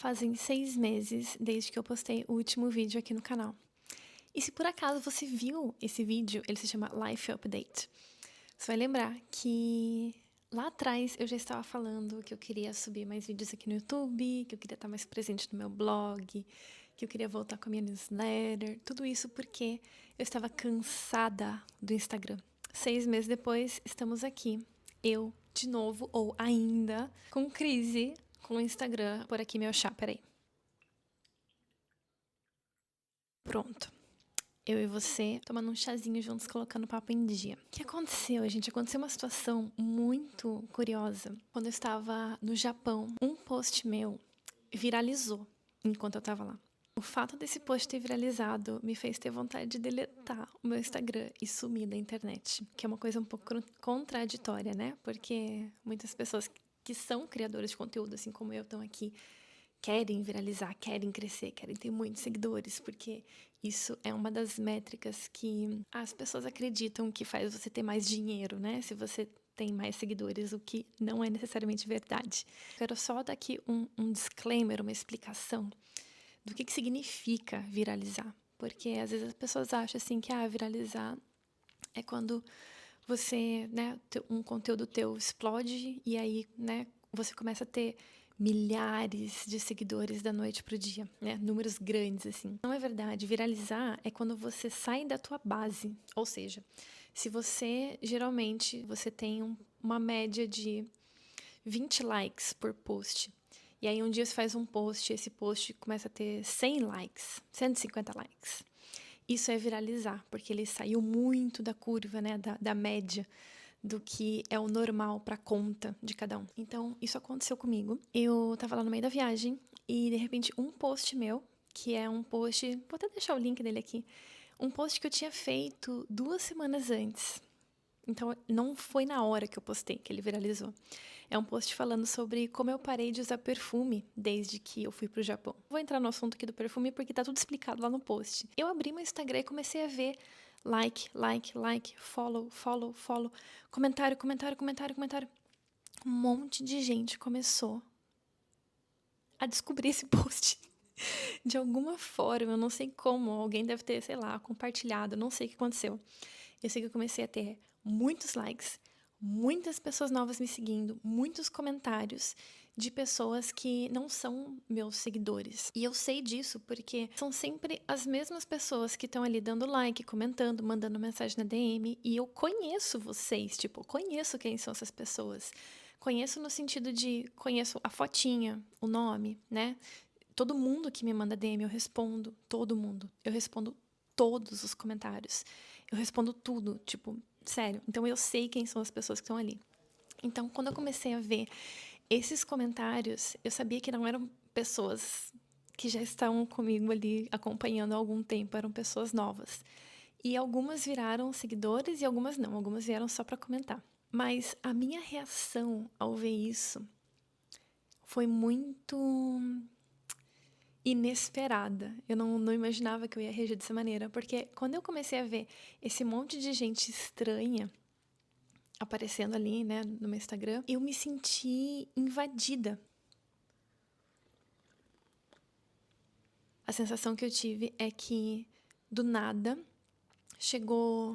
fazem 6 meses desde que eu postei o último vídeo aqui no canal. E se por acaso você viu esse vídeo, ele se chama Life Update. Você vai lembrar que lá atrás eu já estava falando que eu queria subir mais vídeos aqui no YouTube, que eu queria estar mais presente no meu blog, que eu queria voltar com a minha newsletter. Tudo isso porque eu estava cansada do Instagram. 6 meses depois, estamos aqui. Eu, de novo, ou ainda, com crise com o Instagram. Por aqui meu chá, peraí. Pronto. Eu e você tomando um chazinho juntos, colocando o papo em dia. O que aconteceu, gente? Aconteceu uma situação muito curiosa. Quando eu estava no Japão, um post meu viralizou enquanto eu estava lá. O fato desse post ter viralizado me fez ter vontade de deletar o meu Instagram e sumir da internet. Que é uma coisa um pouco contraditória, né? Porque muitas pessoas que são criadoras de conteúdo, assim como eu, estão aqui, querem viralizar, querem crescer, querem ter muitos seguidores, porque isso é uma das métricas que as pessoas acreditam que faz você ter mais dinheiro, né? Se você tem mais seguidores, o que não é necessariamente verdade. Quero só dar aqui um disclaimer, uma explicação do que significa viralizar. Porque às vezes as pessoas acham assim que viralizar é quando você, né, um conteúdo teu explode e aí, né, você começa a ter milhares de seguidores da noite pro dia, né, números grandes assim. Não é verdade, viralizar é quando você sai da tua base, ou seja, se você, geralmente, você tem uma média de 20 likes por post, e aí um dia você faz um post, esse post começa a ter 100 likes, 150 likes. Isso é viralizar, porque ele saiu muito da curva, né, da média do que é o normal para conta de cada um. Então, isso aconteceu comigo. Eu tava lá no meio da viagem e, de repente, um post meu, que é um post... Vou até deixar o link dele aqui. Um post que eu tinha feito 2 semanas antes. Então, não foi na hora que eu postei que ele viralizou. É um post falando sobre como eu parei de usar perfume desde que eu fui pro Japão. Vou entrar no assunto aqui do perfume porque tá tudo explicado lá no post. Eu abri meu Instagram e comecei a ver like, like, like, follow, follow, follow, comentário, comentário, comentário, comentário. Um monte de gente começou a descobrir esse post. De alguma forma, eu não sei como, alguém deve ter, sei lá, compartilhado, não sei o que aconteceu. Eu sei que eu comecei a ter muitos likes, muitas pessoas novas me seguindo, muitos comentários de pessoas que não são meus seguidores. E eu sei disso porque são sempre as mesmas pessoas que estão ali dando like, comentando, mandando mensagem na DM, e eu conheço vocês, tipo, conheço quem são essas pessoas. Conheço no sentido de, conheço a fotinha, o nome, né? Todo mundo que me manda DM eu respondo, todo mundo. Eu respondo todos os comentários. Eu respondo tudo, tipo, sério. Então eu sei quem são as pessoas que estão ali. Então, quando eu comecei a ver esses comentários, eu sabia que não eram pessoas que já estavam comigo ali acompanhando há algum tempo, eram pessoas novas. E algumas viraram seguidores e algumas não, algumas vieram só para comentar. Mas a minha reação ao ver isso foi muito inesperada. Eu não imaginava que eu ia reagir dessa maneira, porque quando eu comecei a ver esse monte de gente estranha aparecendo ali, né, no meu Instagram, eu me senti invadida. A sensação que eu tive é que, do nada, chegou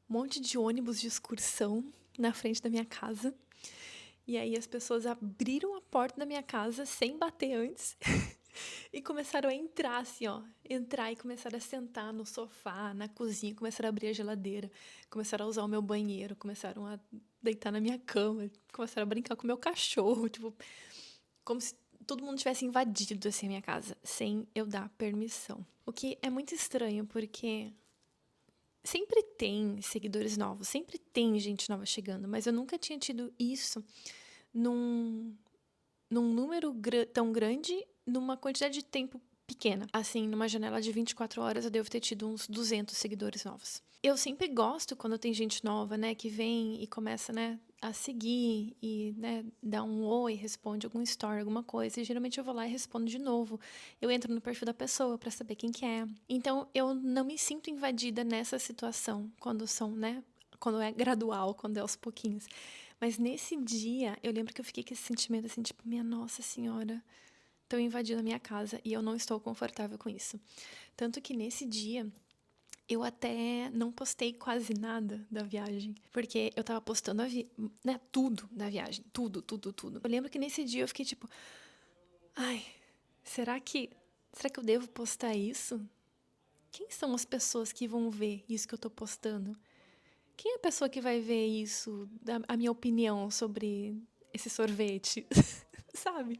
um monte de ônibus de excursão na frente da minha casa. E aí as pessoas abriram a porta da minha casa sem bater antes e começaram a entrar assim, ó. Entrar e começaram a sentar no sofá, na cozinha, começaram a abrir a geladeira, começaram a usar o meu banheiro, começaram a deitar na minha cama, começaram a brincar com o meu cachorro, tipo, como se todo mundo tivesse invadido assim a minha casa, sem eu dar permissão. O que é muito estranho, porque sempre tem seguidores novos, sempre tem gente nova chegando, mas eu nunca tinha tido isso num número tão grande, numa quantidade de tempo pequena. Assim, numa janela de 24 horas, eu devo ter tido uns 200 seguidores novos. Eu sempre gosto quando tem gente nova, né, que vem e começa, né, a seguir e, né, dá um oi, responde algum story, alguma coisa, e geralmente eu vou lá e respondo de novo. Eu entro no perfil da pessoa pra saber quem que é. Então, eu não me sinto invadida nessa situação, quando são, né, quando é gradual, quando é aos pouquinhos. Mas nesse dia, eu lembro que eu fiquei com esse sentimento assim, tipo, minha Nossa Senhora, estão invadindo a minha casa e eu não estou confortável com isso. Tanto que nesse dia eu até não postei quase nada da viagem, porque eu tava postando né, tudo da viagem, tudo, tudo, tudo. Eu lembro que nesse dia eu fiquei tipo, ai, será que eu devo postar isso? Quem são as pessoas que vão ver isso que eu tô postando? Quem é a pessoa que vai ver isso, a minha opinião sobre esse sorvete, sabe?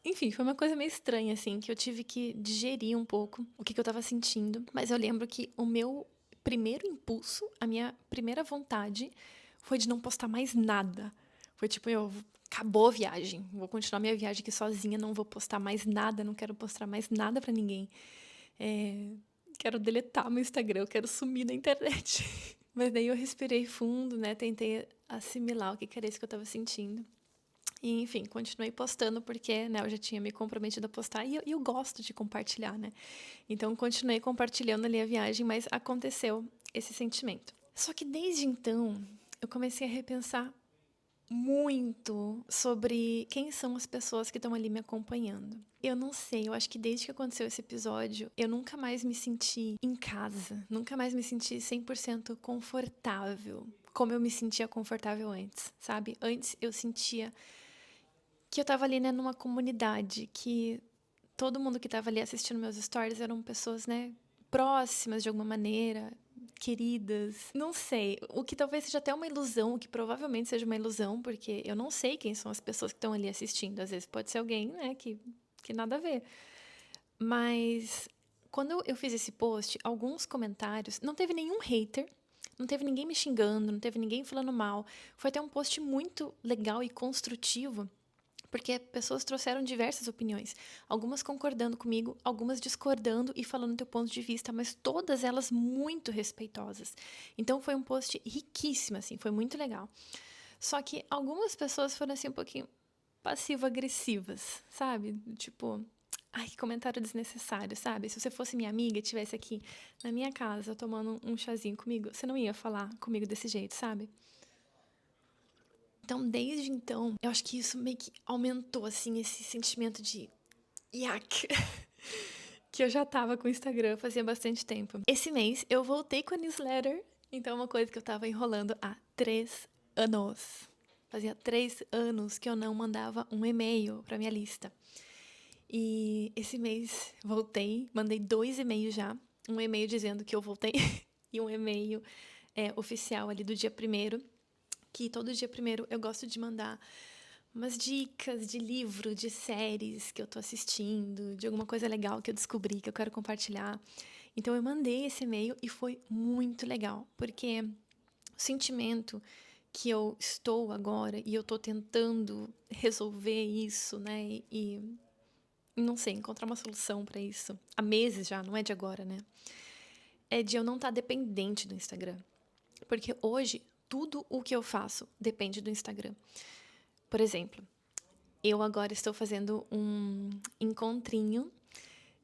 Enfim, foi uma coisa meio estranha, assim, que eu tive que digerir um pouco o que eu tava sentindo. Mas eu lembro que o meu primeiro impulso, a minha primeira vontade, foi de não postar mais nada. Foi tipo, acabou a viagem, vou continuar minha viagem aqui sozinha, não vou postar mais nada, não quero postar mais nada pra ninguém. Quero deletar meu Instagram, eu quero sumir da internet. Mas daí eu respirei fundo, né? Tentei assimilar o que era isso que eu tava sentindo. E, enfim, continuei postando porque, né, eu já tinha me comprometido a postar e eu gosto de compartilhar, né? Então, continuei compartilhando ali a viagem, mas aconteceu esse sentimento. Só que desde então, eu comecei a repensar muito sobre quem são as pessoas que estão ali me acompanhando. Eu não sei, eu acho que desde que aconteceu esse episódio, eu nunca mais me senti em casa, nunca mais me senti 100% confortável, como eu me sentia confortável antes, sabe? Antes eu sentia que eu tava ali, né, numa comunidade, que todo mundo que tava ali assistindo meus stories eram pessoas, né, próximas de alguma maneira, queridas. Não sei, o que talvez seja até uma ilusão, o que provavelmente seja uma ilusão, porque eu não sei quem são as pessoas que estão ali assistindo. Às vezes pode ser alguém, né, que nada a ver. Mas quando eu fiz esse post, alguns comentários, não teve nenhum hater, não teve ninguém me xingando, não teve ninguém falando mal. Foi até um post muito legal e construtivo, porque pessoas trouxeram diversas opiniões, algumas concordando comigo, algumas discordando e falando do ponto de vista, mas todas elas muito respeitosas. Então foi um post riquíssimo, assim, foi muito legal. Só que algumas pessoas foram assim um pouquinho passivo-agressivas, sabe? Tipo, ai, que comentário desnecessário, sabe? Se você fosse minha amiga e estivesse aqui na minha casa tomando um chazinho comigo, você não ia falar comigo desse jeito, sabe? Então, desde então, eu acho que isso meio que aumentou, assim, esse sentimento de iac, que eu já tava com o Instagram fazia bastante tempo. Esse mês, eu voltei com a newsletter, então é uma coisa que eu tava enrolando há 3 anos. Fazia 3 anos que eu não mandava um e-mail pra minha lista. E esse mês, voltei, mandei 2 e-mails já. Um e-mail dizendo que eu voltei e um e-mail oficial ali do dia 1º, que todo dia 1º eu gosto de mandar umas dicas de livro, de séries que eu tô assistindo, de alguma coisa legal que eu descobri, que eu quero compartilhar. Então eu mandei esse e-mail e foi muito legal, porque o sentimento que eu estou agora e eu tô tentando resolver isso, né? E não sei, encontrar uma solução pra isso. Há meses já, não é de agora, né? É de eu não estar dependente do Instagram. Porque hoje, tudo o que eu faço depende do Instagram. Por exemplo, eu agora estou fazendo um encontrinho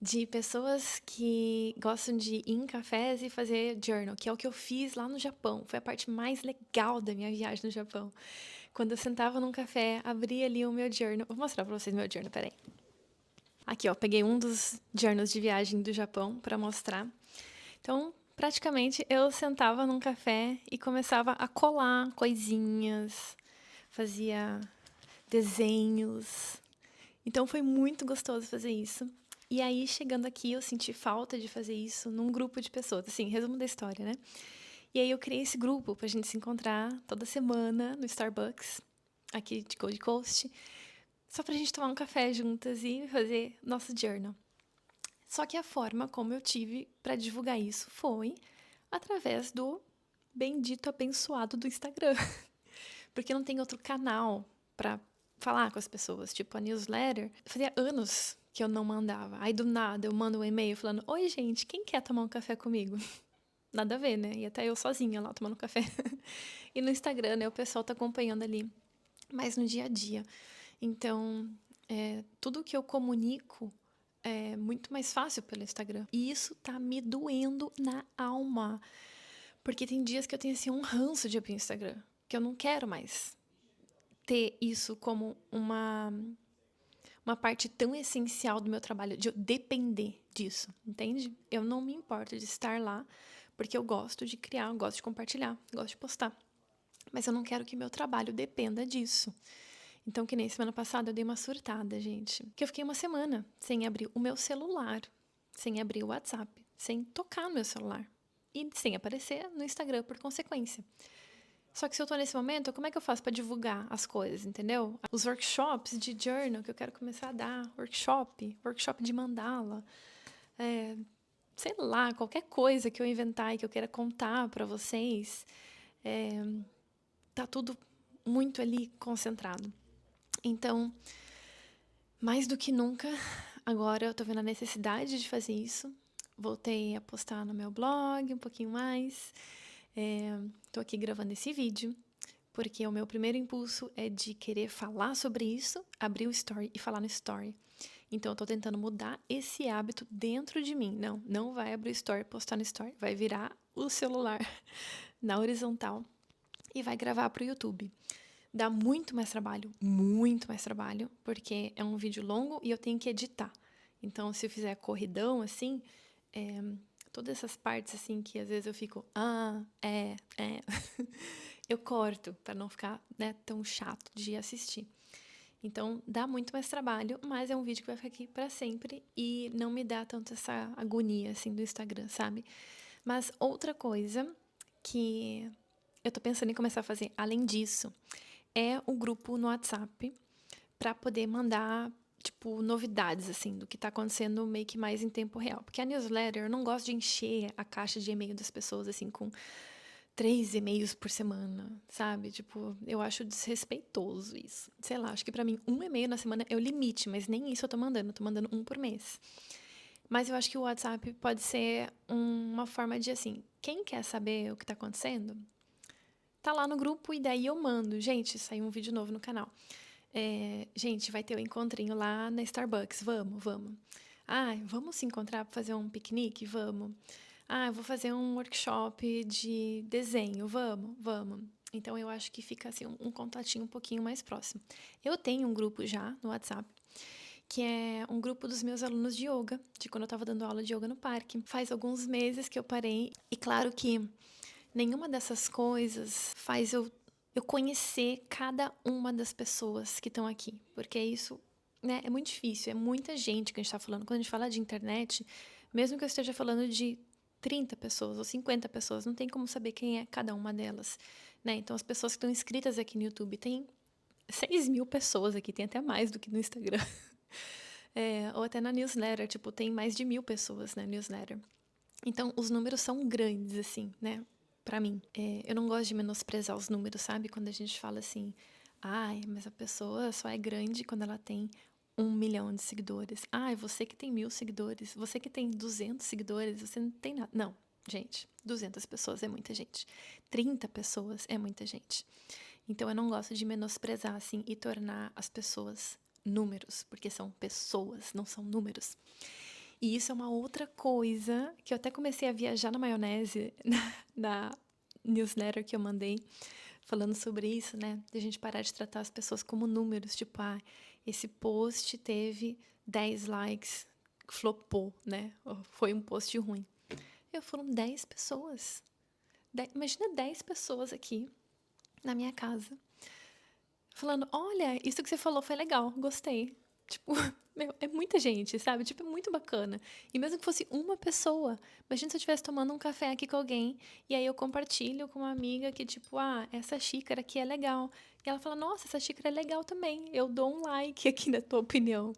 de pessoas que gostam de ir em cafés e fazer journal, que é o que eu fiz lá no Japão. Foi a parte mais legal da minha viagem no Japão. Quando eu sentava num café, abria ali o meu journal. Vou mostrar pra vocês meu journal, peraí. Aqui, ó, peguei um dos journals de viagem do Japão pra mostrar. Então, praticamente, eu sentava num café e começava a colar coisinhas, fazia desenhos. Então foi muito gostoso fazer isso. E aí, chegando aqui, eu senti falta de fazer isso num grupo de pessoas. Assim, resumo da história, né? E aí eu criei esse grupo pra gente se encontrar toda semana no Starbucks, aqui de Gold Coast, só pra gente tomar um café juntas e fazer nosso journal. Só que a forma como eu tive pra divulgar isso foi através do bendito abençoado do Instagram. Porque não tem outro canal pra falar com as pessoas. Tipo, a newsletter, fazia anos que eu não mandava. Aí, do nada, eu mando um e-mail falando: oi, gente, quem quer tomar um café comigo? Nada a ver, né? E até eu sozinha lá tomando café. E no Instagram, né, o pessoal tá acompanhando ali, mas no dia a dia. Então, tudo que eu comunico é muito mais fácil pelo Instagram. E isso tá me doendo na alma. Porque tem dias que eu tenho, assim, um ranço de abrir o Instagram. Que eu não quero mais ter isso como uma uma parte tão essencial do meu trabalho, de eu depender disso, entende? Eu não me importo de estar lá, porque eu gosto de criar, eu gosto de compartilhar, eu gosto de postar. Mas eu não quero que meu trabalho dependa disso. Então, que nem semana passada, eu dei uma surtada, gente. Que eu fiquei uma semana sem abrir o meu celular, sem abrir o WhatsApp, sem tocar no meu celular. E sem aparecer no Instagram, por consequência. Só que se eu tô nesse momento, como é que eu faço pra divulgar as coisas, entendeu? Os workshops de journal que eu quero começar a dar, workshop de mandala, sei lá, qualquer coisa que eu inventar e que eu queira contar pra vocês, tá tudo muito ali concentrado. Então, mais do que nunca, agora eu tô vendo a necessidade de fazer isso. Voltei a postar no meu blog um pouquinho mais. Tô aqui gravando esse vídeo, porque o meu primeiro impulso é de querer falar sobre isso, abrir o story e falar no story. Então eu tô tentando mudar esse hábito dentro de mim. Não vai abrir o story, postar no story. Vai virar o celular na horizontal e vai gravar pro YouTube. Dá muito mais trabalho, porque é um vídeo longo e eu tenho que editar. Então, se eu fizer corridão, assim, todas essas partes, assim, que às vezes eu fico, eu corto, para não ficar, né, tão chato de assistir. Então, dá muito mais trabalho, mas é um vídeo que vai ficar aqui para sempre e não me dá tanto essa agonia, assim, do Instagram, sabe? Mas outra coisa que eu tô pensando em começar a fazer, além disso, é o grupo no WhatsApp para poder mandar, tipo, novidades, assim, do que tá acontecendo meio que mais em tempo real. Porque a newsletter, eu não gosto de encher a caixa de e-mail das pessoas, assim, com 3 e-mails por semana, sabe? Tipo, eu acho desrespeitoso isso. Sei lá, acho que pra mim, um e-mail na semana é o limite, mas nem isso eu tô mandando um por mês. Mas eu acho que o WhatsApp pode ser uma forma de, assim, quem quer saber o que tá acontecendo, tá lá no grupo e daí eu mando. Gente, saiu um vídeo novo no canal. Gente, vai ter um encontrinho lá na Starbucks. Vamos. Ah, vamos se encontrar para fazer um piquenique? Vamos. Ah, eu vou fazer um workshop de desenho. Vamos. Então, eu acho que fica assim um contatinho um pouquinho mais próximo. Eu tenho um grupo já no WhatsApp, que é um grupo dos meus alunos de yoga, de quando eu estava dando aula de yoga no parque. Faz alguns meses que eu parei. E claro que nenhuma dessas coisas faz eu conhecer cada uma das pessoas que estão aqui, porque isso, né, é muito difícil, é muita gente que a gente está falando. Quando a gente fala de internet, mesmo que eu esteja falando de 30 pessoas ou 50 pessoas, não tem como saber quem é cada uma delas, né? Então, as pessoas que estão inscritas aqui no YouTube, tem 6 mil pessoas aqui, tem até mais do que no Instagram. Ou até na newsletter, tipo, tem mais de 1.000 pessoas na newsletter. Então, os números são grandes, assim, né? Pra mim. Eu não gosto de menosprezar os números, sabe? Quando a gente fala assim, ai, mas a pessoa só é grande quando ela tem 1 milhão de seguidores. Ai, você que tem 1.000 seguidores, você que tem 200 seguidores, você não tem nada. Não, gente, 200 pessoas é muita gente. 30 pessoas é muita gente. Então, eu não gosto de menosprezar, assim, e tornar as pessoas números, porque são pessoas, não são números. E isso é uma outra coisa que eu até comecei a viajar na maionese na newsletter que eu mandei, falando sobre isso, né? De a gente parar de tratar as pessoas como números, tipo, esse post teve 10 likes, flopou, né? Ou foi um post ruim. Foram 10 pessoas. Imagina 10 pessoas aqui na minha casa, falando, olha, isso que você falou foi legal, gostei. Tipo, meu, é muita gente, sabe? Tipo, é muito bacana. E mesmo que fosse uma pessoa, imagina se eu estivesse tomando um café aqui com alguém, e aí eu compartilho com uma amiga que, tipo, essa xícara aqui é legal. E ela fala, nossa, essa xícara é legal também. Eu dou um like aqui na tua opinião.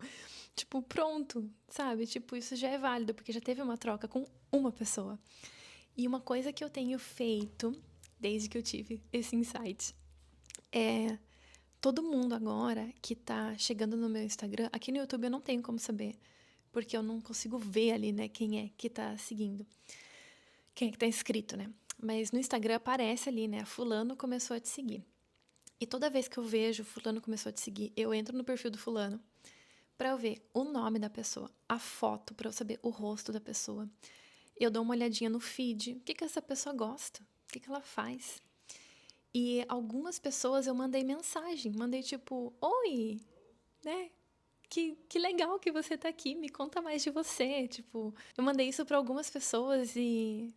Tipo, pronto, sabe? Tipo, isso já é válido, porque já teve uma troca com uma pessoa. E uma coisa que eu tenho feito, desde que eu tive esse insight, é todo mundo agora que tá chegando no meu Instagram, aqui no YouTube eu não tenho como saber, porque eu não consigo ver ali, né, quem é que tá seguindo, quem é que tá inscrito, né? Mas no Instagram aparece ali, né, fulano começou a te seguir. E toda vez que eu vejo fulano começou a te seguir, eu entro no perfil do fulano pra eu ver o nome da pessoa, a foto, pra eu saber o rosto da pessoa. Eu dou uma olhadinha no feed, o que que essa pessoa gosta, o que que ela faz. E algumas pessoas eu mandei mensagem, mandei tipo, oi, né? que legal que você tá aqui, me conta mais de você. Tipo, eu mandei isso pra algumas pessoas e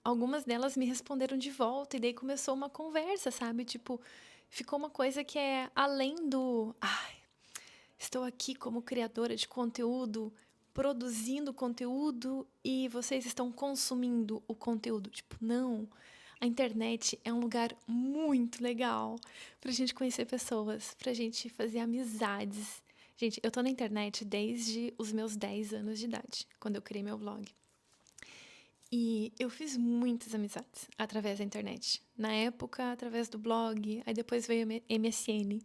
algumas delas me responderam de volta, e daí começou uma conversa, sabe? Tipo, ficou uma coisa que é além do, ai, estou aqui como criadora de conteúdo, produzindo conteúdo e vocês estão consumindo o conteúdo. Tipo, não. A internet é um lugar muito legal pra gente conhecer pessoas, pra gente fazer amizades. Gente, eu tô na internet desde os meus 10 anos de idade, quando eu criei meu blog. E eu fiz muitas amizades através da internet. Na época, através do blog, aí depois veio MSN.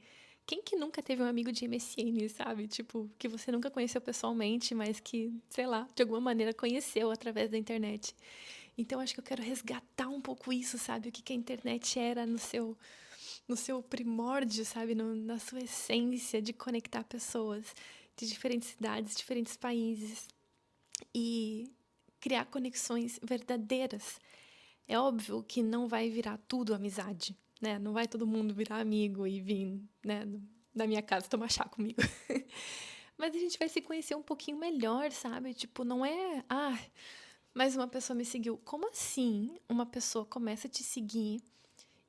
Quem que nunca teve um amigo de MSN, sabe? Tipo, que você nunca conheceu pessoalmente, mas que, sei lá, de alguma maneira conheceu através da internet. Então, acho que eu quero resgatar um pouco isso, sabe? O que a internet era no seu primórdio, sabe? Na sua essência de conectar pessoas de diferentes cidades, diferentes países. E criar conexões verdadeiras. É óbvio que não vai virar tudo amizade, né? Não vai todo mundo virar amigo e vir, né, na minha casa tomar chá comigo. Mas a gente vai se conhecer um pouquinho melhor, sabe? Tipo, não é, mais uma pessoa me seguiu. Como assim uma pessoa começa a te seguir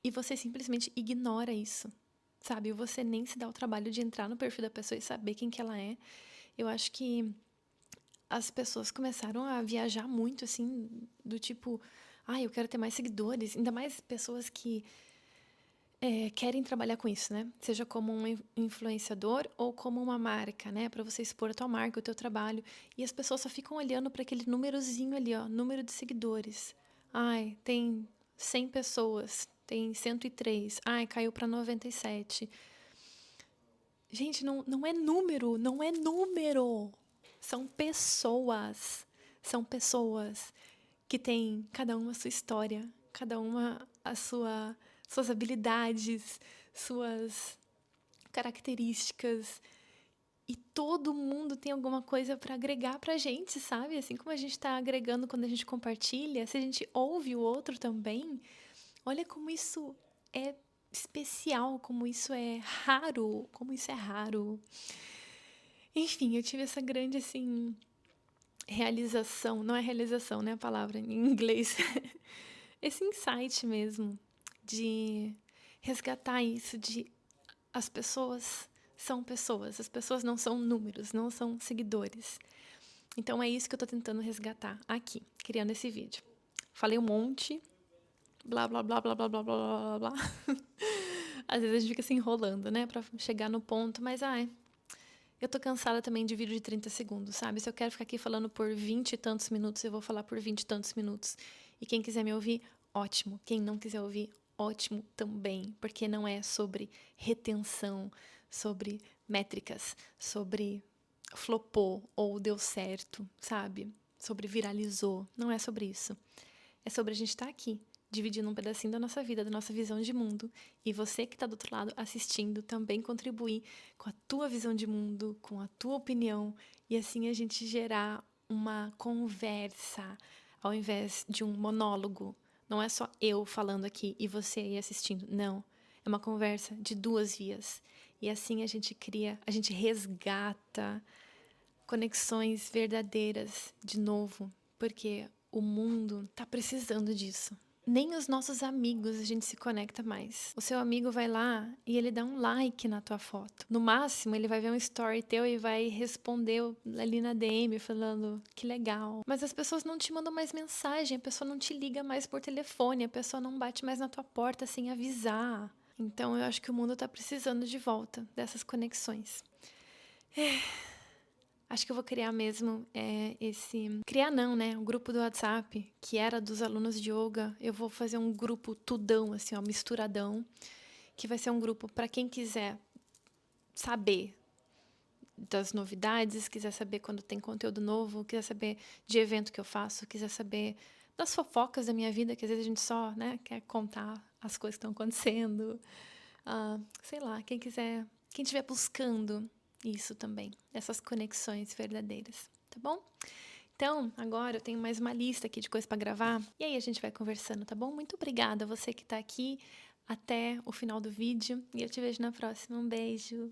e você simplesmente ignora isso? Sabe? Você nem se dá o trabalho de entrar no perfil da pessoa e saber quem que ela é. Eu acho que as pessoas começaram a viajar muito, assim, do tipo, eu quero ter mais seguidores, ainda mais pessoas que querem trabalhar com isso, né? Seja como um influenciador ou como uma marca, né? Para você expor a tua marca, o teu trabalho. E as pessoas só ficam olhando para aquele númerozinho ali, ó, número de seguidores. Tem 100 pessoas, tem 103. Caiu para 97. Gente, não é número, não é número. São pessoas. São pessoas que têm cada uma a sua história, cada uma suas habilidades, suas características. E todo mundo tem alguma coisa para agregar pra gente, sabe? Assim como a gente está agregando quando a gente compartilha, se a gente ouve o outro também, olha como isso é especial, como isso é raro, como isso é raro. Enfim, eu tive essa grande, assim, realização, não é realização, né, a palavra em inglês, esse insight mesmo de resgatar isso, de as pessoas, as pessoas não são números, não são seguidores. Então é isso que eu tô tentando resgatar aqui, criando esse vídeo. Falei um monte, blá blá blá blá blá blá blá blá blá. Às vezes a gente fica se enrolando, né, pra chegar no ponto, mas eu tô cansada também de vídeo de 30 segundos, sabe? Se eu quero ficar aqui falando por 20 e tantos minutos, eu vou falar por 20 e tantos minutos. E quem quiser me ouvir, ótimo. Quem não quiser ouvir, ótimo também. Porque não é sobre retenção, sobre métricas, sobre flopou ou deu certo, sabe? Sobre viralizou. Não é sobre isso. É sobre a gente estar aqui, dividindo um pedacinho da nossa vida, da nossa visão de mundo. E você que está do outro lado assistindo também contribuir com a tua visão de mundo, com a tua opinião. E assim a gente gerar uma conversa ao invés de um monólogo. Não é só eu falando aqui e você aí assistindo. Não. É uma conversa de duas vias. E assim a gente cria, a gente resgata conexões verdadeiras de novo. Porque o mundo tá precisando disso. Nem os nossos amigos a gente se conecta mais. O seu amigo vai lá e ele dá um like na tua foto. No máximo, ele vai ver um story teu e vai responder ali na DM falando que legal. Mas as pessoas não te mandam mais mensagem, a pessoa não te liga mais por telefone, a pessoa não bate mais na tua porta sem avisar. Então eu acho que o mundo tá precisando de volta dessas conexões. Acho que eu vou criar mesmo esse... Criar não, né? O grupo do WhatsApp, que era dos alunos de yoga. Eu vou fazer um grupo tudão, assim, ó, misturadão. Que vai ser um grupo para quem quiser saber das novidades, quiser saber quando tem conteúdo novo, quiser saber de evento que eu faço, quiser saber das fofocas da minha vida, que às vezes a gente só, né, quer contar as coisas que estão acontecendo. Sei lá, quem quiser, quem estiver buscando isso também, essas conexões verdadeiras, tá bom? Então, agora eu tenho mais uma lista aqui de coisas para gravar e aí a gente vai conversando, tá bom? Muito obrigada a você que tá aqui até o final do vídeo e eu te vejo na próxima. Um beijo!